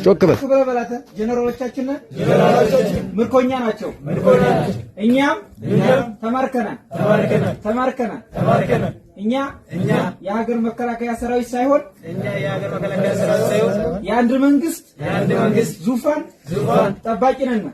ጮክ በል በበላተ ጀነራሎቻችን ምርኮኛ ናቸው። እኛም ተማርከናል። እኛ የሀገር መከላከያ ሰራዊት ሳይሆን የአንድ መንግስት ዙፋን ጠባቂ ነን።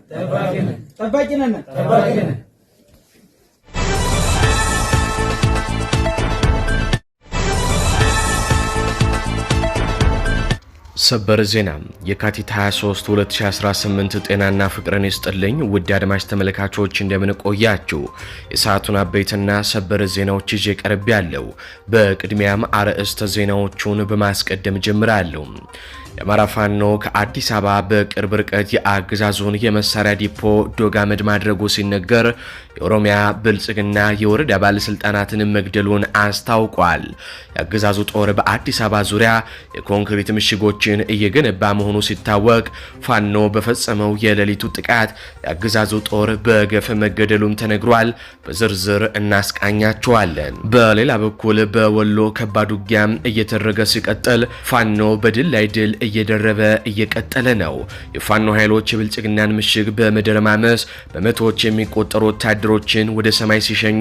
ሰበር ዜና የካቲት 23 2018 ጤናና ፍቅርን ይስጥልኝ ውድ አድማጭ ተመልካቾች እንደምን ቆያችሁ። የሰዓቱን አበይትና ሰበር ዜናዎች ይዤ ቀርብ ያለው። በቅድሚያም አርዕስተ ዜናዎቹን በማስቀደም ጀምራለሁ። የአማራ ፋኖ ከአዲስ አበባ በቅርብ ርቀት የአገዛዙን የመሳሪያ ዲፖ ዶጋመድ ማድረጉ ሲነገር የኦሮሚያ ብልጽግና የወረዳ ባለስልጣናትን መግደሉን አስታውቋል። የአገዛዙ ጦር በአዲስ አበባ ዙሪያ የኮንክሪት ምሽጎችን እየገነባ መሆኑ ሲታወቅ ፋኖ በፈጸመው የሌሊቱ ጥቃት የአገዛዙ ጦር በገፍ መገደሉም ተነግሯል። በዝርዝር እናስቃኛቸዋለን። በሌላ በኩል በወሎ ከባድ ውጊያም እየተደረገ ሲቀጥል ፋኖ በድል ላይ ድል እየደረበ እየቀጠለ ነው። የፋኖ ኃይሎች የብልጽግናን ምሽግ በመደረማመስ በመቶዎች የሚቆጠሩ ወታደሮችን ወደ ሰማይ ሲሸኙ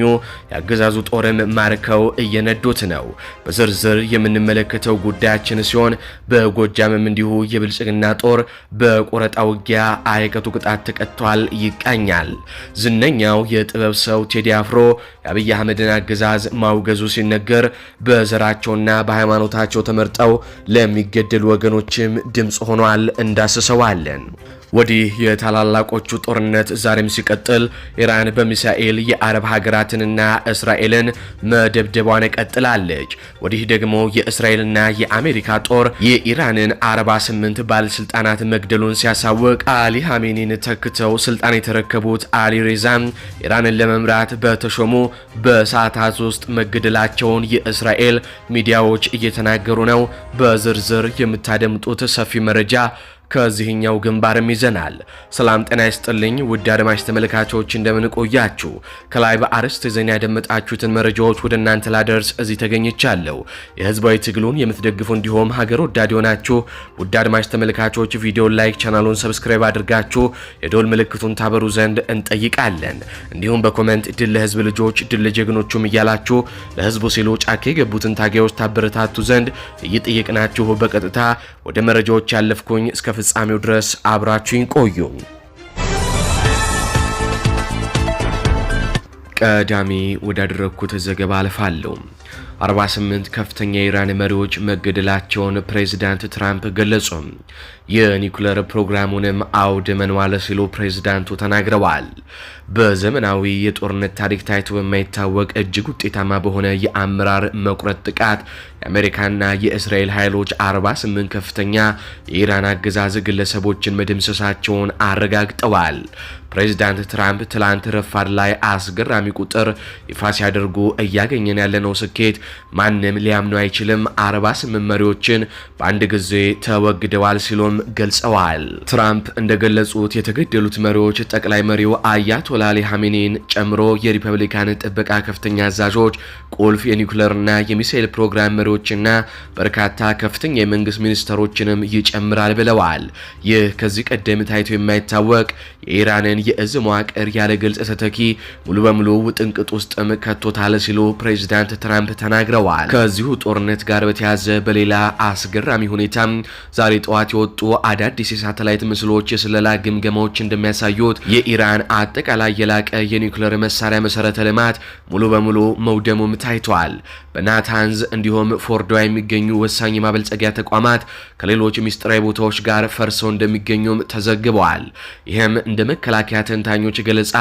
የአገዛዙ ጦርም ማርከው እየነዱት ነው። በዝርዝር የምንመለከተው ጉዳያችን ሲሆን በጎጃምም እንዲሁ የብልጽግና ጦር በቆረጣ ውጊያ አይቀጡ ቅጣት ተቀጥቷል ይቃኛል። ዝነኛው የጥበብ ሰው ቴዲ አፍሮ የአብይ አህመድን አገዛዝ ማውገዙ ሲነገር በዘራቸውና በሃይማኖታቸው ተመርጠው ለሚገደሉ ወገኖችም ድምጽ ሆኗል። እንዳስሰዋለን። ወዲህ የታላላቆቹ ጦርነት ዛሬም ሲቀጥል ኢራን በሚሳኤል የአረብ ሀገራትንና እስራኤልን መደብደቧን ቀጥላለች። ወዲህ ደግሞ የእስራኤልና የአሜሪካ ጦር የኢራንን 48 ባለስልጣናት መግደሉን ሲያሳውቅ አሊ ሐሜኒን ተክተው ስልጣን የተረከቡት አሊ ሬዛም ኢራንን ለመምራት በተሾሙ በሰዓታት ውስጥ መገደላቸውን የእስራኤል ሚዲያዎች እየተናገሩ ነው። በዝርዝር የምታደምጡት ሰፊ መረጃ ከዚህኛው ግንባርም ይዘናል። ሰላም ጤና ይስጥልኝ ውድ አድማጭ ተመልካቾች እንደምን ቆያችሁ። ከላይ በአርዕስተ ዜና ያደመጣችሁትን መረጃዎች ወደ እናንተ ላደርስ እዚህ ተገኝቻለሁ። የህዝባዊ ትግሉን የምትደግፉ እንዲሁም ሀገር ወዳድ የሆናችሁ ውድ አድማጭ ተመልካቾች ቪዲዮን ላይክ፣ ቻናሉን ሰብስክራይብ አድርጋችሁ የደወል ምልክቱን ታበሩ ዘንድ እንጠይቃለን። እንዲሁም በኮሜንት ድል ለህዝብ ልጆች ድል ለጀግኖቹም እያላችሁ ለህዝቡ ሲሉ ጫካ የገቡትን ታጋዮች ታበረታቱ ዘንድ እየጠየቅናችሁ በቀጥታ ወደ መረጃዎች ያለፍኩኝ። እስከ ፍጻሜው ድረስ አብራችሁኝ ቆዩ። ቀዳሚ ወዳደረኩት ዘገባ አልፋለሁ። 48 ከፍተኛ የኢራን መሪዎች መገደላቸውን ፕሬዝዳንት ትራምፕ ገለጹ። የኒውክሌር ፕሮግራሙንም አውድመናል ሲሉ ፕሬዝዳንቱ ተናግረዋል። በዘመናዊ የጦርነት ታሪክ ታይቶ በማይታወቅ እጅግ ውጤታማ በሆነ የአመራር መቁረጥ ጥቃት የአሜሪካና የእስራኤል ኃይሎች 48 ከፍተኛ የኢራን አገዛዝ ግለሰቦችን መደምሰሳቸውን አረጋግጠዋል። ፕሬዝዳንት ትራምፕ ትላንት ረፋድ ላይ አስገራሚ ቁጥር ይፋ ሲያደርጉ እያገኘን ያለነው ስኬት ማንም ሊያምነው አይችልም፣ 48 መሪዎችን በአንድ ጊዜ ተወግደዋል ሲሉም ገልጸዋል። ትራምፕ እንደገለጹት የተገደሉት መሪዎች ጠቅላይ መሪው አያቶላ አሊ ሐሜኒን ጨምሮ የሪፐብሊካን ጥበቃ ከፍተኛ አዛዦች፣ ቁልፍ የኒውክሌርና የሚሳኤል ፕሮግራም መሪዎችና በርካታ ከፍተኛ የመንግስት ሚኒስተሮችንም ይጨምራል ብለዋል። ይህ ከዚህ ቀደም ታይቶ የማይታወቅ የኢራንን የእዝ መዋቅር ያለ ግልጽ ተተኪ ሙሉ በሙሉ ውጥንቅጥ ውስጥም ከቶታል ሲሉ ፕሬዝዳንት ትራምፕ ተናግረዋል። ከዚሁ ጦርነት ጋር በተያያዘ በሌላ አስገራሚ ሁኔታ ዛሬ ጠዋት የወጡ አዳዲስ የሳተላይት ምስሎች የስለላ ግምገማዎች እንደሚያሳዩት የኢራን አጠቃላይ የላቀ የኒውክሌር መሳሪያ መሰረተ ልማት ሙሉ በሙሉ መውደሙም ታይቷል። በናታንዝ እንዲሁም ፎርዶ የሚገኙ ወሳኝ የማበልጸጊያ ተቋማት ከሌሎች ሚስጥራዊ ቦታዎች ጋር ፈርሰው እንደሚገኙም ተዘግበዋል። ይህም እንደ መከላከያ ተንታኞች ገለጻ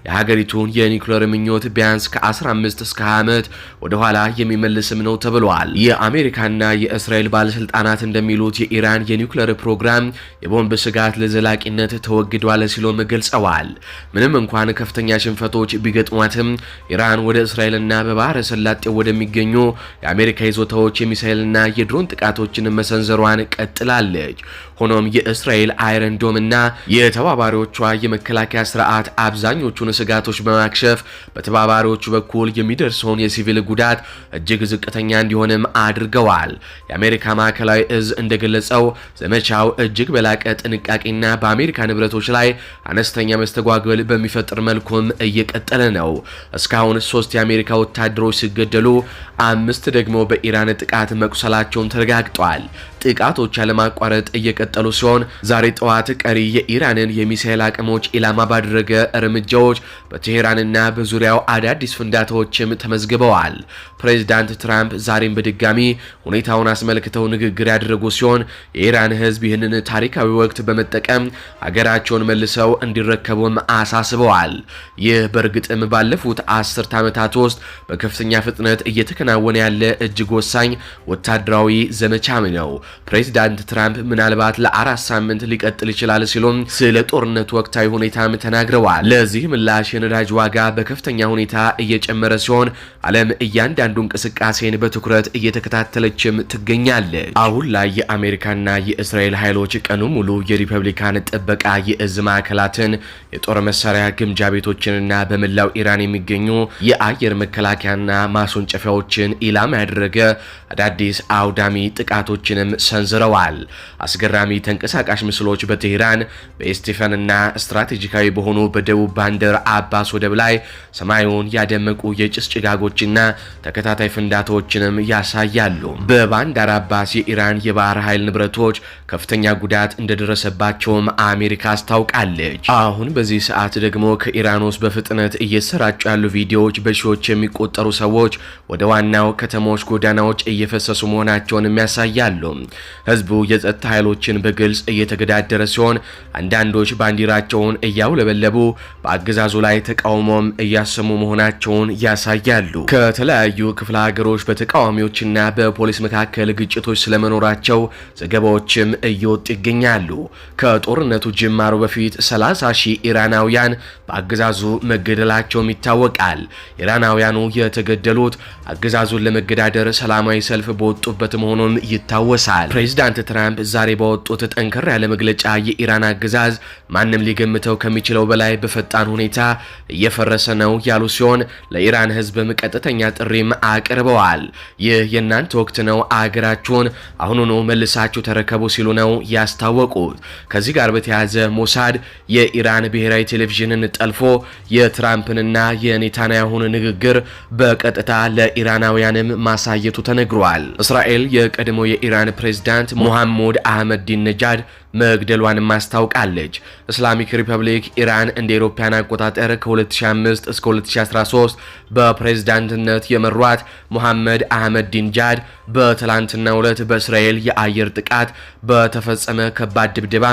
የሀገሪቱን የኒውክሌር ምኞት ቢያንስ ከ15 እስከ 20 ዓመት ወደ ኋላ የሚመልስም ነው ተብሏል። የአሜሪካና የእስራኤል ባለስልጣናት እንደሚሉት የኢራን የኒውክሌር ፕሮግራም የቦምብ ስጋት ለዘላቂነት ተወግዷል ሲሉም ገልጸዋል። ምንም እንኳን ከፍተኛ ሽንፈቶች ቢገጥሟትም ኢራን ወደ እስራኤልና በባህረ ሰላጤው ወደሚገኙ በሚገኙ የአሜሪካ ይዞታዎች የሚሳኤልና የድሮን ጥቃቶችን መሰንዘሯን ቀጥላለች። ሆኖም የእስራኤል አይረን ዶም እና የተባባሪዎቿ የመከላከያ ስርዓት አብዛኞቹን ስጋቶች በማክሸፍ በተባባሪዎቹ በኩል የሚደርሰውን የሲቪል ጉዳት እጅግ ዝቅተኛ እንዲሆንም አድርገዋል። የአሜሪካ ማዕከላዊ እዝ እንደገለጸው ዘመቻው እጅግ በላቀ ጥንቃቄና በአሜሪካ ንብረቶች ላይ አነስተኛ መስተጓጎል በሚፈጥር መልኩም እየቀጠለ ነው። እስካሁን 3 የአሜሪካ ወታደሮች ሲገደሉ 5 ደግሞ በኢራን ጥቃት መቁሰላቸውን ተረጋግጧል። ጥቃቶች ያለማቋረጥ እየቀጠሉ ሲሆን ዛሬ ጠዋት ቀሪ የኢራንን የሚሳኤል አቅሞች ኢላማ ባደረገ እርምጃዎች በቴሄራንና በዙሪያው አዳዲስ ፍንዳታዎችም ተመዝግበዋል። ፕሬዚዳንት ትራምፕ ዛሬም በድጋሚ ሁኔታውን አስመልክተው ንግግር ያደረጉ ሲሆን የኢራን ሕዝብ ይህንን ታሪካዊ ወቅት በመጠቀም ሀገራቸውን መልሰው እንዲረከቡም አሳስበዋል። ይህ በእርግጥም ባለፉት 10 ዓመታት ውስጥ በከፍተኛ ፍጥነት እየተከናወነ ያለ እጅግ ወሳኝ ወታደራዊ ዘመቻም ነው። ፕሬዚዳንት ትራምፕ ምናልባት ለ4 ሳምንት ሊቀጥል ይችላል ሲሉም ስለ ጦርነቱ ወቅታዊ ሁኔታም ተናግረዋል። ለዚህ ምላሽ የነዳጅ ዋጋ በከፍተኛ ሁኔታ እየጨመረ ሲሆን ዓለም እያንዳንዱ እንቅስቃሴን በትኩረት እየተከታተለችም ትገኛለች። አሁን ላይ የአሜሪካና የእስራኤል ኃይሎች ቀኑ ሙሉ የሪፐብሊካን ጥበቃ የእዝ ማዕከላትን፣ የጦር መሳሪያ ግምጃ ቤቶችንና በመላው ኢራን የሚገኙ የአየር መከላከያና ማስወንጨፊያዎችን ኢላማ ያደረገ አዳዲስ አውዳሚ ጥቃቶችንም ሰንዝረዋል። አስገራሚ ተንቀሳቃሽ ምስሎች በቴህራን በኢስቲፈንና ስትራቴጂካዊ በሆኑ በደቡብ ባንደር አባስ ወደብ ላይ ሰማዩን ያደመቁ የጭስ ጭጋጎችና ተከታታይ ፍንዳታዎችንም ያሳያሉ። በባንዳር አባስ የኢራን የባህር ኃይል ንብረቶች ከፍተኛ ጉዳት እንደደረሰባቸውም አሜሪካ አስታውቃለች። አሁን በዚህ ሰዓት ደግሞ ከኢራን ውስጥ በፍጥነት እየሰራጩ ያሉ ቪዲዮዎች በሺዎች የሚቆጠሩ ሰዎች ወደ ዋናው ከተሞች ጎዳናዎች እየፈሰሱ መሆናቸውን ያሳያሉ። ህዝቡ የጸጥታ ኃይሎችን በግልጽ እየተገዳደረ ሲሆን አንዳንዶች ባንዲራቸውን እያውለበለቡ በአገዛዙ ላይ ተቃውሞም እያሰሙ መሆናቸውን ያሳያሉ። ከተለያዩ ክፍለ ሀገሮች በተቃዋሚዎችና በፖሊስ መካከል ግጭቶች ስለመኖራቸው ዘገባዎችም እየወጡ ይገኛሉ። ከጦርነቱ ጅማሮ በፊት 30 ሺህ ኢራናውያን በአገዛዙ መገደላቸውም ይታወቃል። ኢራናውያኑ የተገደሉት አገዛዙን ለመገዳደር ሰላማዊ ሰልፍ በወጡበት መሆኑም ይታወሳል። ፕሬዚዳንት ትራምፕ ዛሬ ባወጡት ጠንከር ያለ መግለጫ የኢራን አገዛዝ ማንም ሊገምተው ከሚችለው በላይ በፈጣን ሁኔታ እየፈረሰ ነው ያሉ ሲሆን ለኢራን ህዝብም ቀጥተኛ ጥሪም አቅርበዋል። ይህ የእናንተ ወቅት ነው፣ አገራችሁን አሁኑኑ መልሳችሁ ተረከቡ ሲሉ ነው ያስታወቁት። ከዚህ ጋር በተያያዘ ሞሳድ የኢራን ብሔራዊ ቴሌቪዥንን ጠልፎ የትራምፕንና የኔታንያሁን ንግግር በቀጥታ ለኢራናውያንም ማሳየቱ ተነግሯል። እስራኤል የቀድሞ የኢራን ፕሬዝዳንት ሙሐመድ አህመዲነጃድ መግደሏንም አስታውቃለች። እስላሚክ ሪፐብሊክ ኢራን እንደ አውሮፓውያን አቆጣጠር ከ2005 እስከ 2013 በፕሬዝዳንትነት የመሯት ሙሐመድ አህመዲነጃድ በትላንትናው ዕለት በእስራኤል የአየር ጥቃት በተፈጸመ ከባድ ድብደባ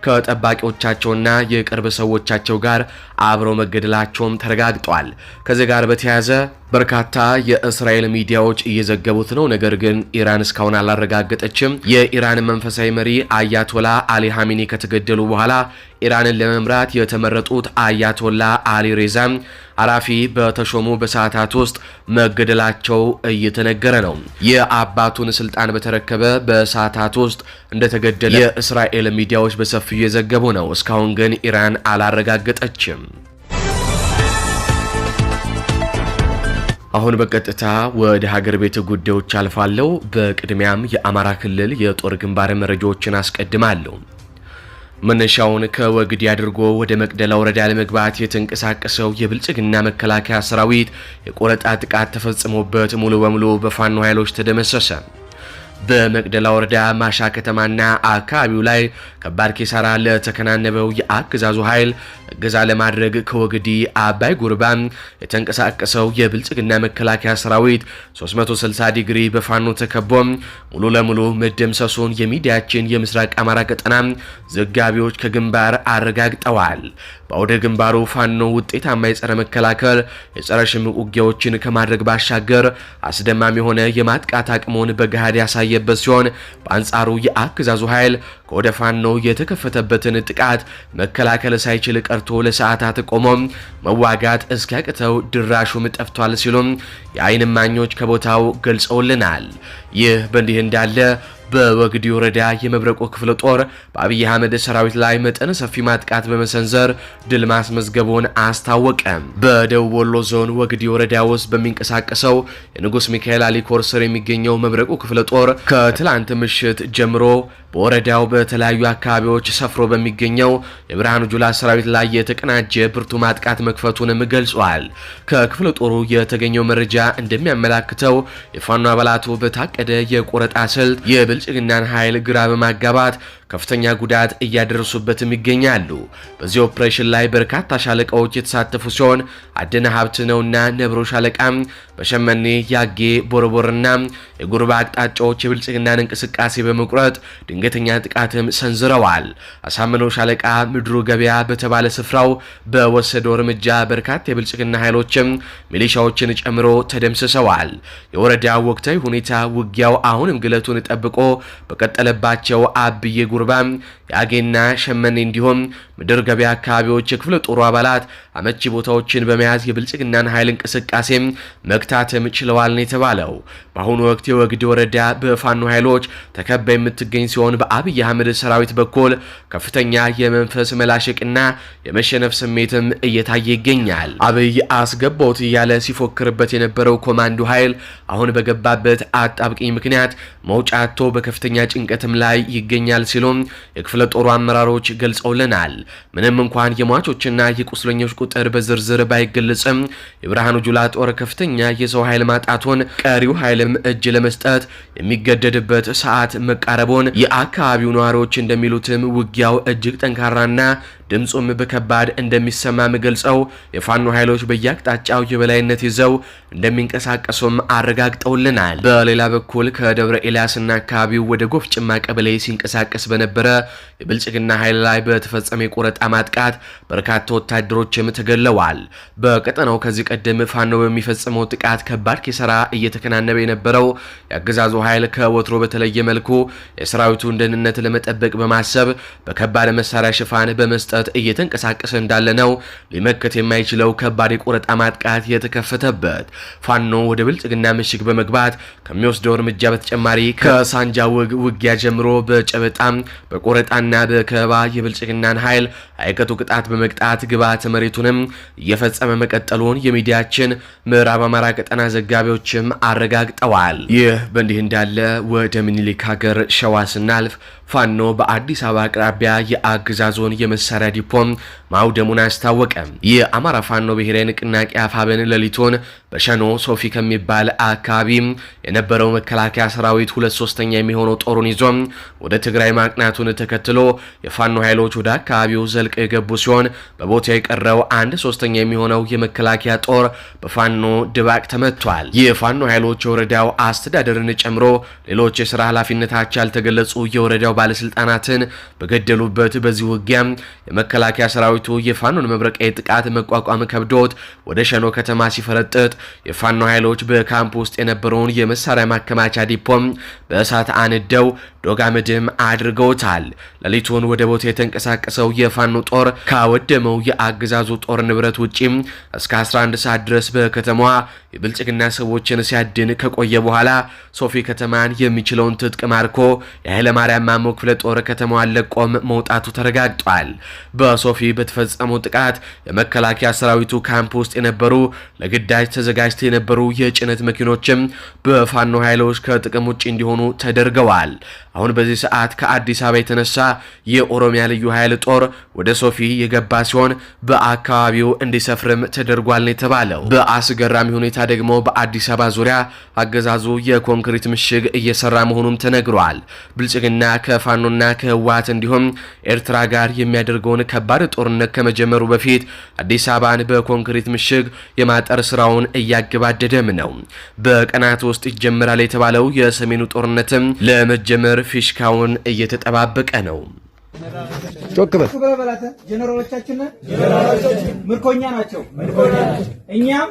ከጠባቂዎቻቸውና የቅርብ ሰዎቻቸው ጋር አብረው መገደላቸውም ተረጋግጧል። ከዚህ ጋር በተያያዘ በርካታ የእስራኤል ሚዲያዎች እየዘገቡት ነው። ነገር ግን ኢራን እስካሁን አላረጋገጠችም። የኢራን መንፈሳዊ መሪ አያቶላ አሊ ሀሚኒ ከተገደሉ በኋላ ኢራንን ለመምራት የተመረጡት አያቶላ አሊ ሬዛ አራፊ በተሾሙ በሰዓታት ውስጥ መገደላቸው እየተነገረ ነው። የአባቱን ስልጣን በተረከበ በሰዓታት ውስጥ እንደተገደለ የእስራኤል ሚዲያዎች በሰፊው እየዘገቡ ነው። እስካሁን ግን ኢራን አላረጋገጠችም። አሁን በቀጥታ ወደ ሀገር ቤት ጉዳዮች አልፋለሁ። በቅድሚያም የአማራ ክልል የጦር ግንባር መረጃዎችን አስቀድማለሁ። መነሻውን ከወግዲ አድርጎ ወደ መቅደላ ወረዳ ለመግባት የተንቀሳቀሰው የብልጽግና መከላከያ ሰራዊት የቆረጣ ጥቃት ተፈጽሞበት ሙሉ በሙሉ በፋኖ ኃይሎች ተደመሰሰ። በመቅደላ ወረዳ ማሻ ከተማና አካባቢው ላይ ከባድ ኪሳራ ለተከናነበው የአገዛዙ ኃይል እገዛ ለማድረግ ከወግዲ አባይ ጉርባ የተንቀሳቀሰው የብልጽግና መከላከያ ሰራዊት 360 ዲግሪ በፋኖ ተከቦ ሙሉ ለሙሉ መደምሰሱን የሚዲያችን የምስራቅ አማራ ቀጠና ዘጋቢዎች ከግንባር አረጋግጠዋል። በአውደ ግንባሩ ፋኖ ውጤታማ የጸረ መከላከል የጸረ ሽምቅ ውጊያዎችን ከማድረግ ባሻገር አስደማሚ የሆነ የማጥቃት አቅሙን በገሃድ ያሳየ የታየበት ሲሆን በአንጻሩ የአገዛዙ ኃይል ከወደ ፋኖ የተከፈተበትን ጥቃት መከላከል ሳይችል ቀርቶ ለሰዓታት ቆሞም መዋጋት እስኪያቅተው ድራሹም ጠፍቷል ሲሉም የዓይን እማኞች ከቦታው ገልጸውልናል። ይህ በእንዲህ እንዳለ በወግዲ ወረዳ የመብረቁ ክፍለ ጦር በአብይ አህመድ ሰራዊት ላይ መጠነ ሰፊ ማጥቃት በመሰንዘር ድል ማስመዝገቡን አስታወቀ። በደቡብ ወሎ ዞን ወግዲ ወረዳ ውስጥ በሚንቀሳቀሰው የንጉስ ሚካኤል አሊኮር ስር የሚገኘው መብረቁ ክፍለ ጦር ከትላንት ምሽት ጀምሮ በወረዳው በተለያዩ አካባቢዎች ሰፍሮ በሚገኘው የብርሃኑ ጁላ ሰራዊት ላይ የተቀናጀ ብርቱ ማጥቃት መክፈቱንም ገልጿል። ከክፍለ ጦሩ የተገኘው መረጃ እንደሚያመላክተው የፋኖ አባላቱ በታቀደ የቆረጣ ስልት የብልጽግናን ኃይል ግራ በማጋባት ከፍተኛ ጉዳት እያደረሱበትም ይገኛሉ። በዚህ ኦፕሬሽን ላይ በርካታ ሻለቃዎች የተሳተፉ ሲሆን አደነ ሀብት ነውና ነብሮ ሻለቃም በሸመኔ ያጌ ቦረቦርና የጉርባ አቅጣጫዎች የብልጽግናን እንቅስቃሴ በመቁረጥ ድንገተኛ ጥቃትም ሰንዝረዋል። አሳምነው ሻለቃ ምድሩ ገበያ በተባለ ስፍራው በወሰደው እርምጃ በርካታ የብልጽግና ኃይሎችም ሚሊሻዎችን ጨምሮ ተደምስሰዋል። የወረዳው ወቅታዊ ሁኔታ ውጊያው አሁንም ግለቱን ጠብቆ በቀጠለባቸው አብዬ ጉርባ ያጌና ሸመኔ እንዲሁም ምድር ገበያ አካባቢዎች የክፍለ ጦሩ አባላት አመቺ ቦታዎችን በመያዝ የብልጽግናን ኃይል እንቅስቃሴም መክታትም ችለዋል ነው የተባለው። በአሁኑ ወቅት የወግዲ ወረዳ በፋኖ ኃይሎች ተከባ የምትገኝ ሲሆን በአብይ አህመድ ሰራዊት በኩል ከፍተኛ የመንፈስ መላሸቅና የመሸነፍ ስሜትም እየታየ ይገኛል። አብይ አስገባውት እያለ ሲፎክርበት የነበረው ኮማንዶ ኃይል አሁን በገባበት አጣብቂኝ ምክንያት መውጫ አጥቶ በከፍተኛ ጭንቀትም ላይ ይገኛል ሲሉም የክፍለ ጦሩ አመራሮች ገልጸውልናል። ምንም እንኳን የሟቾችና የቁስለኞች ቁጥር በዝርዝር ባይገለጽም የብርሃኑ ጁላ ጦር ከፍተኛ የሰው ኃይል ማጣቱን ቀሪው ኃይልም እጅ ለመስጠት የሚገደድበት ሰዓት መቃረቡን የአካባቢው ነዋሪዎች እንደሚሉትም ውጊያው እጅግ ጠንካራና ድምጹም በከባድ እንደሚሰማም ገልጸው የፋኖ ኃይሎች በየአቅጣጫው የበላይነት ይዘው እንደሚንቀሳቀሱም አረጋግጠውልናል። በሌላ በኩል ከደብረ ኤልያስና አካባቢው ወደ ጎፍ ጭማ ቀበሌ ሲንቀሳቀስ በነበረ የብልጽግና ኃይል ላይ በተፈጸመ የቆረጣ ማጥቃት በርካታ ወታደሮችም ተገለዋል። በቀጠናው ከዚህ ቀደም ፋኖ በሚፈጽመው ጥቃት ከባድ ኪሳራ እየተከናነበ የነበረው የአገዛዙ ኃይል ከወትሮ በተለየ መልኩ የሰራዊቱን ደህንነት ለመጠበቅ በማሰብ በከባድ መሳሪያ ሽፋን በመስጠት እየተንቀሳቀሰ እንዳለ ነው ሊመከት የማይችለው ከባድ የቆረጣ ማጥቃት የተከፈተበት። ፋኖ ወደ ብልጽግና ምሽግ በመግባት ከሚወስደው እርምጃ በተጨማሪ ከሳንጃ ውጊያ ጀምሮ በጨበጣም በቆረጣና በከበባ የብልጽግናን ኃይል አይቀጡ ቅጣት በመቅጣት ግብዓተ መሬቱንም እየፈጸመ መቀጠሉን የሚዲያችን ምዕራብ አማራ ቀጠና ዘጋቢዎችም አረጋግጠዋል። ይህ በእንዲህ እንዳለ ወደ ምኒልክ ሀገር ሸዋ ስናልፍ ፋኖ በአዲስ አበባ አቅራቢያ የአገዛዞን የመሳሪያ ዲፖም ማውደሙን አስታወቀ። የአማራ ፋኖ ብሔራዊ ንቅናቄ አፋብን ሌሊቱን በሸኖ ሶፊ ከሚባል አካባቢ የነበረው መከላከያ ሰራዊት 2/3 የሚሆነው ጦሩን ይዞ ወደ ትግራይ ማቅናቱን ተከትሎ የፋኖ ኃይሎች ወደ አካባቢው ዘልቀው የገቡ ሲሆን በቦታ የቀረው 1/3 የሚሆነው የመከላከያ ጦር በፋኖ ድባቅ ተመቷል። የፋኖ ኃይሎች የወረዳው አስተዳደርን ጨምሮ ሌሎች የሥራ ኃላፊነታቸው ያልተገለጹ የወረዳው ባለስልጣናትን በገደሉበት በዚህ ውጊያ የመከላከያ ሰራዊቱ የፋኖን መብረቃዊ ጥቃት መቋቋም ከብዶት ወደ ሸኖ ከተማ ሲፈረጥጥ የፋኖ ኃይሎች በካምፕ ውስጥ የነበረውን የመሳሪያ ማከማቻ ዲፖም በእሳት አንደው ዶጋመድም አድርገውታል። ሌሊቱን ወደ ቦታ የተንቀሳቀሰው የፋኖ ጦር ካወደመው የአገዛዙ ጦር ንብረት ውጪም እስከ 11 ሰዓት ድረስ በከተማዋ የብልጽግና ሰዎችን ሲያድን ከቆየ በኋላ ሶፊ ከተማን የሚችለውን ትጥቅ ማርኮ የኃይለ ማርያም ማሞ ክፍለ ጦር ከተማዋን ለቆም መውጣቱ ተረጋግጧል። በሶፊ በተፈጸመው ጥቃት የመከላከያ ሰራዊቱ ካምፕ ውስጥ የነበሩ ለግዳጅ ተዘጋጅተው የነበሩ የጭነት መኪኖችም በፋኖ ኃይሎች ከጥቅም ውጪ እንዲሆኑ ተደርገዋል። አሁን በዚህ ሰዓት ከአዲስ አበባ የተነሳ የኦሮሚያ ልዩ ኃይል ጦር ወደ ሶፊ የገባ ሲሆን በአካባቢው እንዲሰፍርም ተደርጓል ነው የተባለው። በአስገራሚ ሁኔታ ደግሞ በአዲስ አበባ ዙሪያ አገዛዙ የኮንክሪት ምሽግ እየሰራ መሆኑም ተነግሯል። ብልጽግና ከፋኖና ከህወሓት እንዲሁም ኤርትራ ጋር የሚያደርገውን ከባድ ጦርነት ከመጀመሩ በፊት አዲስ አበባን በኮንክሪት ምሽግ የማጠር ስራውን እያገባደደም ነው። በቀናት ውስጥ ይጀምራል የተባለው የሰሜኑ ጦርነትም ለመጀመር ፊሽካውን እየተጠባበቀ ነው። ጀነራሎቻችን ምርኮኛ ናቸው። እኛም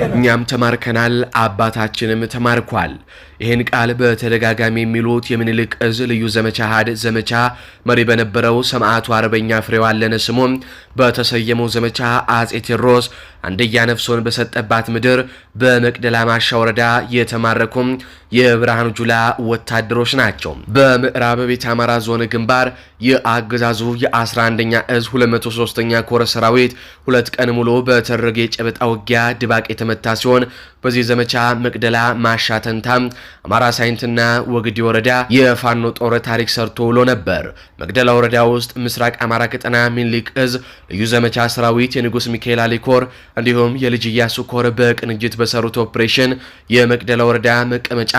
እኛም ተማርከናል፣ አባታችንም ተማርኳል። ይህን ቃል በተደጋጋሚ የሚሉት የምኒልክ እዝ ልዩ ዘመቻ ሀድ ዘመቻ መሪ በነበረው ሰማዕቱ አርበኛ ፍሬው አለነ ስሙም በተሰየመው ዘመቻ አጼ ቴዎድሮስ አንደያ ነፍሶን በሰጠባት ምድር በመቅደላ ማሻ ወረዳ የተማረኩም የብርሃኑ ጁላ ወታደሮች ናቸው። በምዕራብ ቤተ አማራ ዞን ግንባር የአገዛዙ የ11ኛ እዝ 203ኛ ኮር ሰራዊት 2 ቀን ሙሉ በተደረገ የጨበጣ ውጊያ ድባቅ የተመታ ሲሆን በዚህ ዘመቻ መቅደላ ማሻ ተንታም አማራ ሳይንትና ወግዲ ወረዳ የፋኖ ጦር ታሪክ ሰርቶ ውሎ ነበር። መቅደላ ወረዳ ውስጥ ምስራቅ አማራ ቀጠና ሚኒሊክ እዝ ልዩ ዘመቻ ሰራዊት የንጉስ ሚካኤል አሊኮር እንዲሁም የልጅ ኢያሱ ኮር በቅንጅት በሰሩት ኦፕሬሽን የመቅደላ ወረዳ መቀመጫ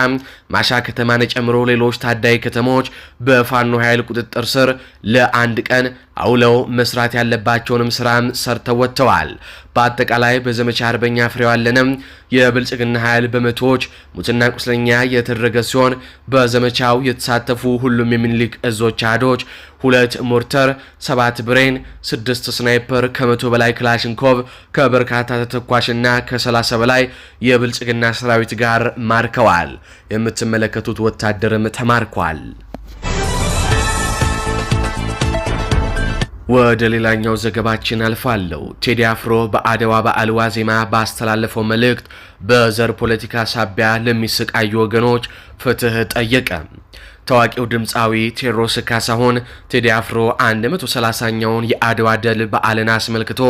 ማሻ ከተማን ጨምሮ ሌሎች ታዳይ ከተሞች በፋኖ ኃይል ቁጥጥር ስር ለአንድ ቀን አውለው መስራት ያለባቸውንም ስራም ሰርተው ወጥተዋል። በአጠቃላይ በዘመቻ አርበኛ ፍሬው አለነም የብልጽግና ኃይል በመቶዎች ሙትና ቁስለኛ የተደረገ ሲሆን በዘመቻው የተሳተፉ ሁሉም የሚኒሊክ እዞች አህዶች 2 ሞርተር፣ 7 ብሬን፣ 6 ስናይፐር፣ ከ100 በላይ ክላሽንኮቭ ከበርካታ ተተኳሽና ከ30 በላይ የብልጽግና ሰራዊት ጋር ማርከዋል። የምትመለከቱት ወታደርም ተማርኳል። ወደ ሌላኛው ዘገባችን አልፋለሁ። ቴዲ አፍሮ በአድዋ በዓል ዋዜማ ባስተላለፈው መልእክት በዘር ፖለቲካ ሳቢያ ለሚሰቃዩ ወገኖች ፍትህ ጠየቀ። ታዋቂው ድምፃዊ ቴዎድሮስ ካሳሁን ቴዲ አፍሮ 130ኛውን የአድዋ ድል በዓልን አስመልክቶ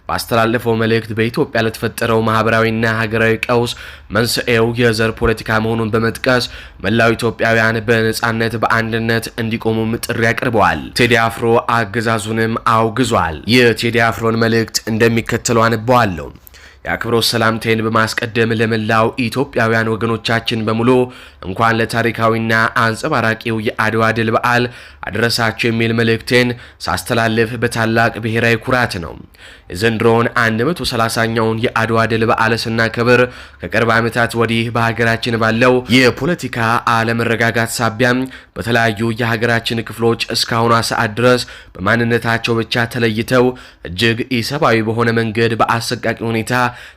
ባስተላለፈው መልእክት በኢትዮጵያ ለተፈጠረው ማህበራዊና ሀገራዊ ቀውስ መንስኤው የዘር ፖለቲካ መሆኑን በመጥቀስ መላው ኢትዮጵያውያን በነጻነት በአንድነት እንዲቆሙም ጥሪ አቅርበዋል። ቴዲ አፍሮ አገዛዙንም አውግዟል። የቴዲ አፍሮን መልእክት እንደሚከተለው አነበዋለሁ። የአክብሮት ሰላምታዬን በማስቀደም ለመላው ኢትዮጵያውያን ወገኖቻችን በሙሉ እንኳን ለታሪካዊና አንጸባራቂው የአድዋ ድል በዓል አደረሳችሁ የሚል መልእክቴን ሳስተላልፍ በታላቅ ብሔራዊ ኩራት ነው። የዘንድሮውን 130ኛውን የአድዋ ድል በዓል ስናከብር ከቅርብ ዓመታት ወዲህ በሀገራችን ባለው የፖለቲካ አለመረጋጋት ሳቢያም በተለያዩ የሀገራችን ክፍሎች እስካሁኗ ሰዓት ድረስ በማንነታቸው ብቻ ተለይተው እጅግ ኢሰብአዊ በሆነ መንገድ በአሰቃቂ ሁኔታ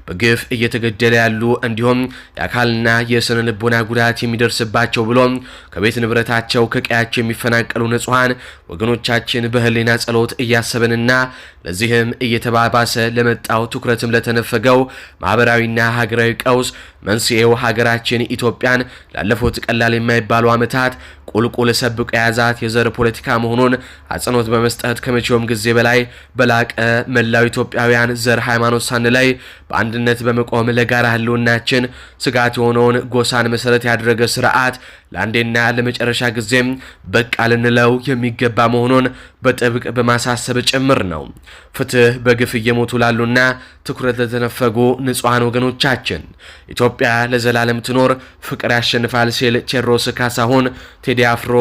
በግፍ እየተገደለ ያሉ እንዲሁም የአካልና የስነ ልቦና ጉዳት የሚደርስባቸው ብሎም ከቤት ንብረታቸው ከቀያቸው የሚፈናቀሉ ንጹሃን ወገኖቻችን በህሊና ጸሎት እያሰብንና ለዚህም እየተባባሰ ለመጣው ትኩረትም ለተነፈገው ማህበራዊና ሀገራዊ ቀውስ መንስኤው ሀገራችን ኢትዮጵያን ላለፉት ቀላል የማይባሉ ዓመታት ቁልቁል ሰብቆ የያዛት የዘር ፖለቲካ መሆኑን አጽንኦት በመስጠት ከመቼውም ጊዜ በላይ በላቀ መላው ኢትዮጵያውያን ዘር፣ ሃይማኖት ሳንለይ በአንድነት በመቆም ለጋራ ህልውናችን ስጋት የሆነውን ጎሳን መሰረት ያደረገ ስርዓት ለአንዴና ለመጨረሻ ጊዜም በቃ ልንለው የሚገባ መሆኑን በጥብቅ በማሳሰብ ጭምር ነው። ፍትህ በግፍ እየሞቱ ላሉና ትኩረት ለተነፈጉ ንጹሃን ወገኖቻችን ኢትዮጵያ ለዘላለም ትኖር፣ ፍቅር ያሸንፋል ሲል ቴዎድሮስ ካሳሁን ቴዲ አፍሮ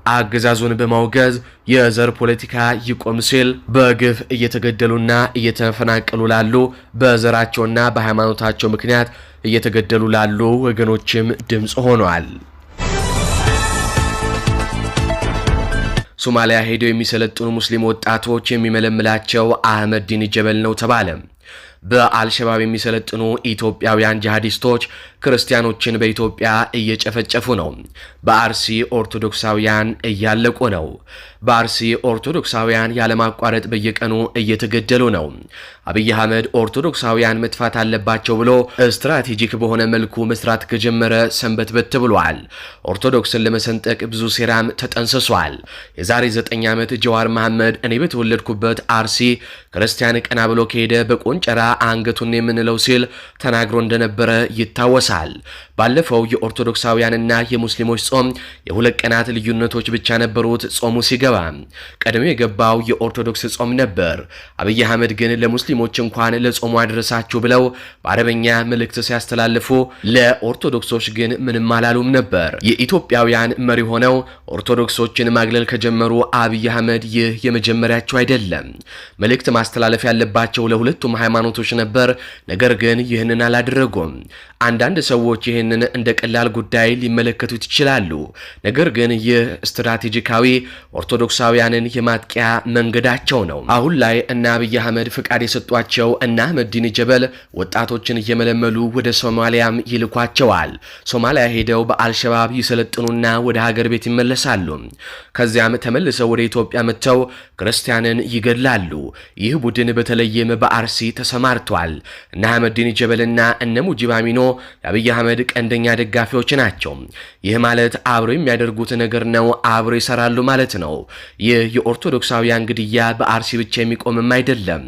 አገዛዙን በማውገዝ የዘር ፖለቲካ ይቆም ሲል በግፍ እየተገደሉና እየተፈናቀሉ ላሉ በዘራቸውና በሃይማኖታቸው ምክንያት እየተገደሉ ላሉ ወገኖችም ድምፅ ሆኗል። ሶማሊያ ሄደው የሚሰለጥኑ ሙስሊም ወጣቶች የሚመለምላቸው አህመድ ዲን ጀበል ነው ተባለ። በአልሸባብ የሚሰለጥኑ ኢትዮጵያውያን ጂሃዲስቶች ክርስቲያኖችን በኢትዮጵያ እየጨፈጨፉ ነው። በአርሲ ኦርቶዶክሳውያን እያለቁ ነው። በአርሲ ኦርቶዶክሳውያን ያለማቋረጥ በየቀኑ እየተገደሉ ነው። አብይ አህመድ ኦርቶዶክሳውያን መጥፋት አለባቸው ብሎ ስትራቴጂክ በሆነ መልኩ መስራት ከጀመረ ሰንበትበት ብሏል። ኦርቶዶክስን ለመሰንጠቅ ብዙ ሴራም ተጠንስሷል። የዛሬ 9 ዓመት ጀዋር መሐመድ እኔ በተወለድኩበት አርሲ ክርስቲያን ቀና ብሎ ከሄደ በቆንጨራ አንገቱን የምንለው ሲል ተናግሮ እንደነበረ ይታወሳል። ባለፈው የኦርቶዶክሳውያንና የሙስሊሞች ጾም የ2 ቀናት ልዩነቶች ብቻ ነበሩት። ጾሙ ሲገባ ቀድሞ የገባው የኦርቶዶክስ ጾም ነበር። አብይ አህመድ ግን ለሙስሊሞች እንኳን ለጾሙ አደረሳችሁ ብለው በአረበኛ መልእክት ሲያስተላልፉ ለኦርቶዶክሶች ግን ምንም አላሉም ነበር። የኢትዮጵያውያን መሪ ሆነው ኦርቶዶክሶችን ማግለል ከጀመሩ አብይ አህመድ ይህ የመጀመሪያቸው አይደለም። መልእክት ማስተላለፍ ያለባቸው ለሁለቱም ሃይማኖቶች ነበር። ነገር ግን ይህንን አላደረጉም። አንዳንድ ሰዎች ይህንን እንደ ቀላል ጉዳይ ሊመለከቱት ይችላሉ። ነገር ግን ይህ ስትራቴጂካዊ ኦርቶዶክሳውያንን የማጥቂያ መንገዳቸው ነው። አሁን ላይ እነ አብይ አህመድ ፍቃድ የሰጧቸው እነ አህመዲን ጀበል ወጣቶችን እየመለመሉ ወደ ሶማሊያም ይልኳቸዋል። ሶማሊያ ሄደው በአልሸባብ ይሰለጥኑና ወደ ሀገር ቤት ይመለሳሉ። ከዚያም ተመልሰው ወደ ኢትዮጵያ መጥተው ክርስቲያንን ይገድላሉ። ይህ ቡድን በተለይም በአርሲ ተሰማርቷል። እነ አህመዲን ጀበልና እነ ሙጂብ አሚኖ የአብይ አህመድ ቀንደኛ ደጋፊዎች ናቸው። ይህ ማለት አብሮ የሚያደርጉት ነገር ነው፣ አብሮ ይሰራሉ ማለት ነው። ይህ የኦርቶዶክሳውያን ግድያ በአርሲ ብቻ የሚቆምም አይደለም።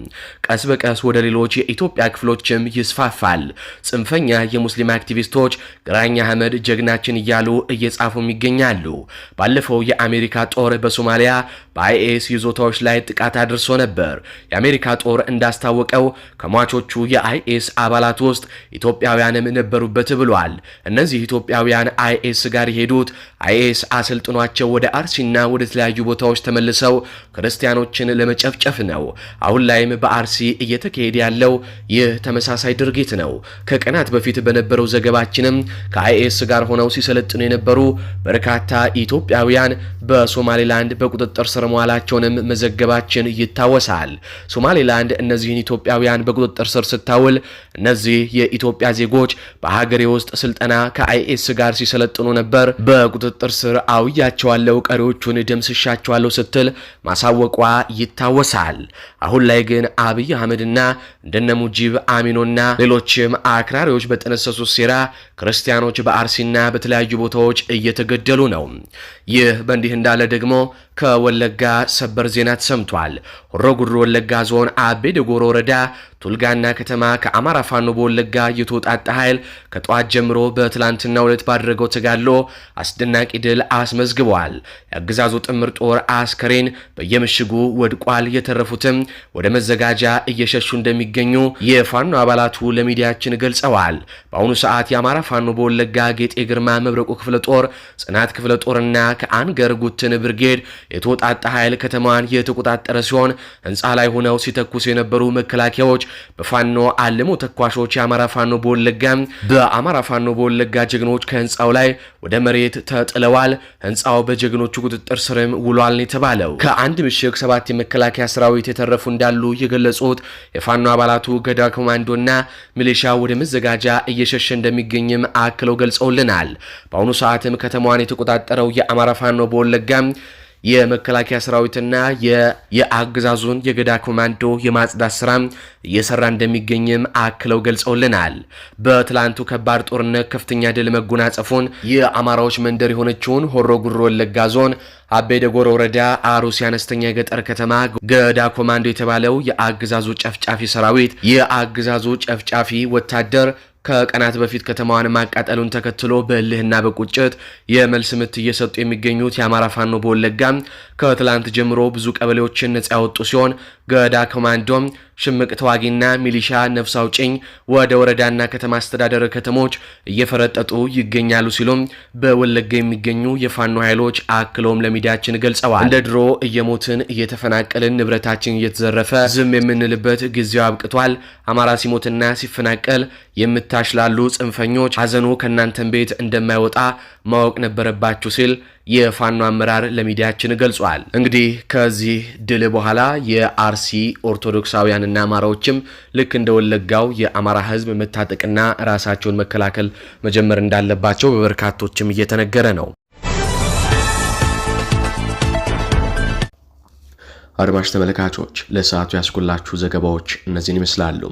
ቀስ በቀስ ወደ ሌሎች የኢትዮጵያ ክፍሎችም ይስፋፋል። ጽንፈኛ የሙስሊም አክቲቪስቶች ግራኝ አህመድ ጀግናችን እያሉ እየጻፉም ይገኛሉ። ባለፈው የአሜሪካ ጦር በሶማሊያ በአይኤስ ይዞታዎች ላይ ጥቃት አድርሶ ነበር። የአሜሪካ ጦር እንዳስታወቀው ከሟቾቹ የአይኤስ አባላት ውስጥ ኢትዮጵያውያንም ነበሩበት ብሏል። እነዚህ ኢትዮጵያውያን አይኤስ ጋር የሄዱት አይኤስ አሰልጥኗቸው ወደ አርሲና ወደ ተለያዩ ቦታዎች ተመልሰው ክርስቲያኖችን ለመጨፍጨፍ ነው። አሁን ላይም በአርሲ እየተካሄደ ያለው ይህ ተመሳሳይ ድርጊት ነው። ከቀናት በፊት በነበረው ዘገባችንም ከአይኤስ ጋር ሆነው ሲሰለጥኑ የነበሩ በርካታ ኢትዮጵያውያን በሶማሌላንድ በቁጥጥር ስር መዋላቸውንም መዘገባችን ይታወሳል። ሶማሌላንድ እነዚህን ኢትዮጵያውያን በቁጥጥር ስር ስታውል እነዚህ የኢትዮጵያ ዜጎች በሀገሬ ውስጥ ስልጠና ከአይኤስ ጋር ሲሰለጥኑ ነበር፣ በቁጥጥር ስር አውያቸዋለሁ፣ ቀሪዎቹን ደምስሻቸዋለሁ ስትል ማሳወቋ ይታወሳል። አሁን ላይ ግን አብይ አህመድና እንደነ ሙጂብ አሚኖና ሌሎችም አክራሪዎች በጠነሰሱት ሴራ ክርስቲያኖች በአርሲና በተለያዩ ቦታዎች እየተገደሉ ነው። ይህ በእንዲህ እንዳለ ደግሞ ከወለጋ ሰበር ዜና ተሰምቷል። ሆሮ ጉዱሩ ወለጋ ዞን አቤ ደጎሮ ወረዳ ቱልጋና ከተማ ከአማራ ፋኖ በወለጋ የተወጣጣ ኃይል ከጠዋት ጀምሮ በትላንትናው ዕለት ባደረገው ተጋድሎ አስደናቂ ድል አስመዝግበዋል። የአገዛዙ ጥምር ጦር አስከሬን በየምሽጉ ወድቋል። የተረፉትም ወደ መዘጋጃ እየሸሹ እንደሚገኙ የፋኖ አባላቱ ለሚዲያችን ገልጸዋል። በአሁኑ ሰዓት የአማራ ፋኖ በወለጋ ጌጤ ግርማ መብረቁ ክፍለ ጦር፣ ጽናት ክፍለ ጦርና ከአንገር ጉትን ብርጌድ የተወጣጣ ኃይል ከተማዋን የተቆጣጠረ ሲሆን ህንፃ ላይ ሆነው ሲተኩስ የነበሩ መከላከያዎች በፋኖ አልሞ ተኳሾች የአማራ ፋኖ በወለጋ ጀግኖች ከህንፃው ላይ ወደ መሬት ተጥለዋል። ህንፃው በጀግኖቹ ቁጥጥር ስርም ውሏል የተባለው ከአንድ ምሽግ 7 የመከላከያ ሰራዊት የተረፉ እንዳሉ የገለጹት የፋኖ አባላቱ ገዳ ኮማንዶና ሚሊሻ ወደ መዘጋጃ እየሸሸ እንደሚገኝም አክለው ገልጸውልናል። በአሁኑ ሰዓትም ከተማዋን የተቆጣጠረው የአማራ ፋኖ በወለጋ የመከላከያ ሰራዊትና የአገዛዙን የገዳ ኮማንዶ የማጽዳት ስራ እየሰራ እንደሚገኝም አክለው ገልጸውልናል። በትላንቱ ከባድ ጦርነት ከፍተኛ ድል መጎናጸፉን የአማራዎች መንደር የሆነችውን ሆሮ ጉዱሩ ወለጋ ዞን አቤ ደጎሮ ወረዳ አሩሲ አነስተኛ የገጠር ከተማ ገዳ ኮማንዶ የተባለው የአገዛዙ ጨፍጫፊ ሰራዊት የአገዛዙ ጨፍጫፊ ወታደር ከቀናት በፊት ከተማዋን ማቃጠሉን ተከትሎ በእልህና በቁጭት የመልስ ምት እየሰጡ የሚገኙት የአማራ ፋኖ በወለጋ ከትላንት ጀምሮ ብዙ ቀበሌዎችን ነጻ ያወጡ ሲሆን ገዳ ኮማንዶም ሽምቅ ተዋጊና ሚሊሻ ነፍስ አውጭኝ ወደ ወረዳና ከተማ አስተዳደር ከተሞች እየፈረጠጡ ይገኛሉ ሲሉም በወለጋ የሚገኙ የፋኖ ኃይሎች አክለውም ለሚዲያችን ገልጸዋል። እንደ ድሮ እየሞትን እየተፈናቀልን ንብረታችን እየተዘረፈ ዝም የምንልበት ጊዜው አብቅቷል። አማራ ሲሞትና ሲፈናቀል የምታሽላሉ ጽንፈኞች ሀዘኑ ከእናንተን ቤት እንደማይወጣ ማወቅ ነበረባችሁ ሲል የፋኖ አመራር ለሚዲያችን ገልጿል። እንግዲህ ከዚህ ድል በኋላ የአርሲ ኦርቶዶክሳውያንና አማራዎችም ልክ እንደ ወለጋው የአማራ ሕዝብ መታጠቅና ራሳቸውን መከላከል መጀመር እንዳለባቸው በበርካቶችም እየተነገረ ነው። አድማጭ ተመልካቾች ለሰዓቱ ያስኩላችሁ ዘገባዎች እነዚህን ይመስላሉ።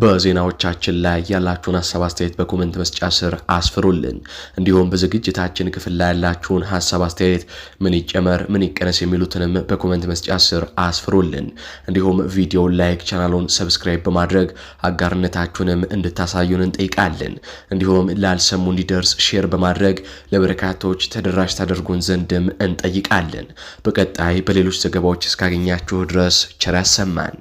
በዜናዎቻችን ላይ ያላችሁን ሐሳብ አስተያየት በኮሜንት መስጫ ስር አስፍሩልን። እንዲሁም በዝግጅታችን ክፍል ላይ ያላችሁን ሐሳብ አስተያየት ምን ይጨመር ምን ይቀነስ የሚሉትንም በኮሜንት መስጫ ስር አስፍሩልን። እንዲሁም ቪዲዮውን ላይክ፣ ቻናሉን ሰብስክራይብ በማድረግ አጋርነታችሁንም እንድታሳዩን እንጠይቃለን። እንዲሁም ላልሰሙ እንዲደርስ ሼር በማድረግ ለበርካቶች ተደራሽ ታደርጉን ዘንድም እንጠይቃለን። በቀጣይ በሌሎች ዘገባዎች እስካገኛችሁ ድረስ ቸር ያሰማን።